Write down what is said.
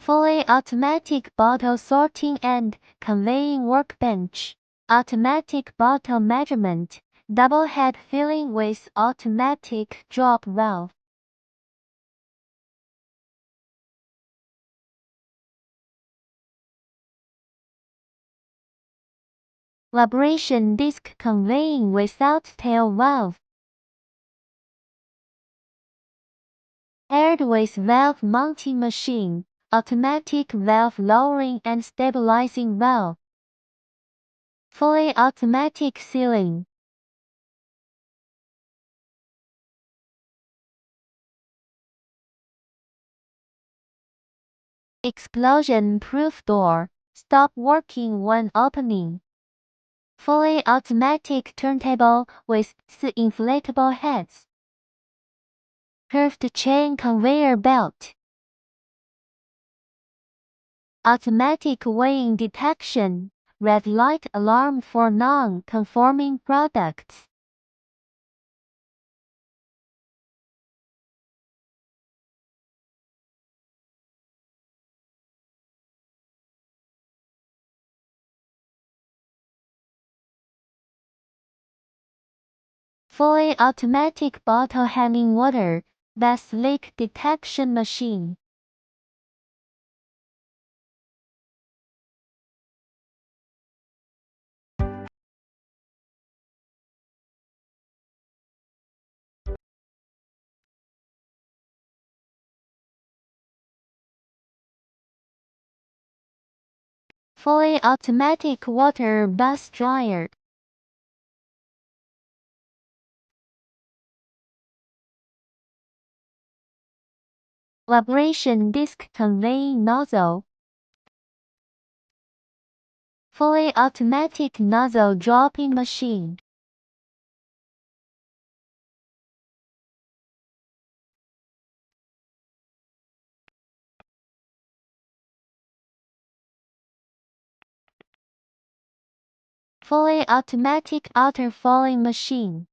fully automatic bottle sorting and conveying workbench, automatic bottle measurement, double head filling with automatic drop valve. Vibration disc conveying without tail valve. Paired with valve mounting machine, automatic valve lowering and stabilizing valve. Fully automatic sealing. Explosion-proof door. Stop working when opening. Fully automatic turntable with two inflatable heads. Curved chain conveyor belt. Automatic weighing detection. Red light alarm for non-conforming products. Fully automatic bottle hanging water. Best leak detection machine. Fully automatic water bus dryer. Vibration disc conveying nozzle. Fully automatic nozzle dropping machine. Fully automatic outer falling machine.